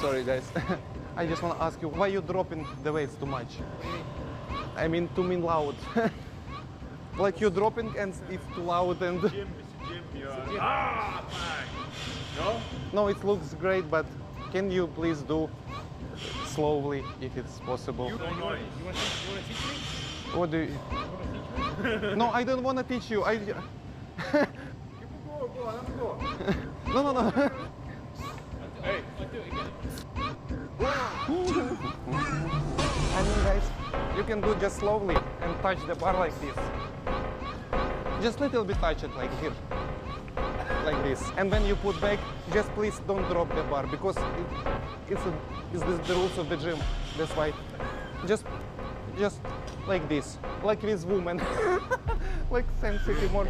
Sorry, guys. I just want to ask you, why you dropping the weights too much? I mean, too mean loud. Like you dropping and it's too loud and... Gym, it's a gym, you are... Ah, man. No? No, it looks great, but can you please do slowly if it's possible? You want to teach me? What do you... No, I don't want to teach you. I... Go, let me go. No. Hey. I mean, guys, you can do just slowly and touch the bar like this. Just little bit touch it like here. Like this. And when you put back, just please don't drop the bar because it's the rules of the gym. That's why. Just like this. Like this woman. Like Sam City more.